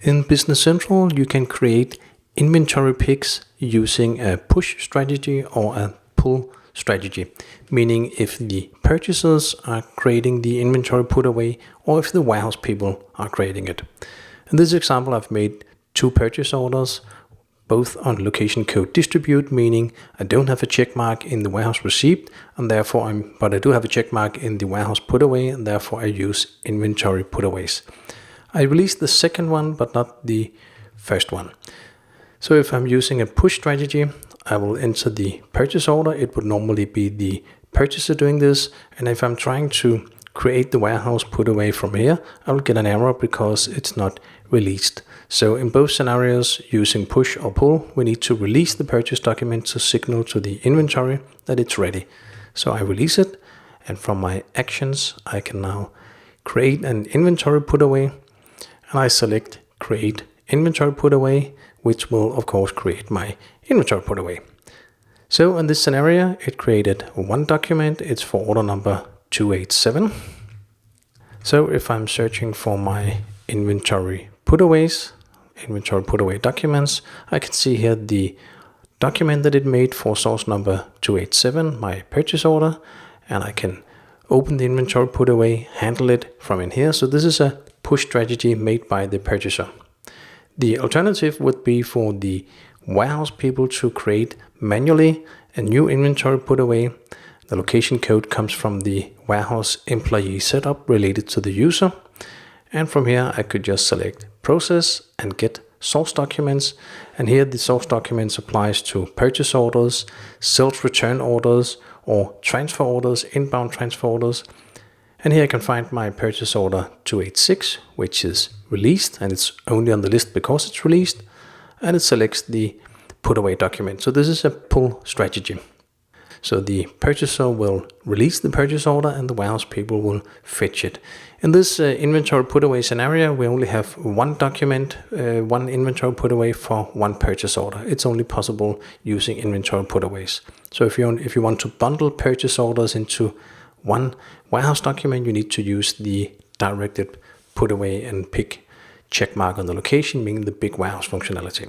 In Business Central, you can create inventory picks using a push strategy or a pull strategy, meaning if the purchasers are creating the inventory put away or if the warehouse people are creating it. In this example, I've made 2 purchase orders, both on location code distribute, meaning I don't have a check mark in the warehouse receipt, and therefore but I do have a check mark in the warehouse put away, and therefore I use inventory putaways. I released the second one, but not the first one. So if I'm using a push strategy, I will enter the purchase order. It would normally be the purchaser doing this. And if I'm trying to create the warehouse put away from here, I will get an error because it's not released. So in both scenarios, using push or pull, we need to release the purchase document to signal to the inventory that it's ready. So I release it, and from my actions, I can now create an inventory put away. And I select create inventory put away, which will of course create my inventory put away. So in this scenario, it created one document. It's for order number 287. So if I'm searching for my inventory putaways, inventory put away documents, I can see here the document that it made for source number 287, my purchase order, and I can open the inventory put away, handle it from in here. So this is a push strategy made by the purchaser. The alternative would be for the warehouse people to create manually a new inventory put away. The location code comes from the warehouse employee setup related to the user. And from here, I could just select process and get source documents. And here the source documents applies to purchase orders, sales return orders, or transfer orders, inbound transfer orders. And here I can find my purchase order 286, which is released, and it's only on the list because it's released, and it selects the put away document. So this is a pull strategy. So the purchaser will release the purchase order and the warehouse people will fetch it. In this inventory put away scenario, we only have one document, one inventory put away for one purchase order. It's only possible using inventory put aways. So if you want to bundle purchase orders into one warehouse document, you need to use the directed put away and pick check mark on the location, meaning the big warehouse functionality.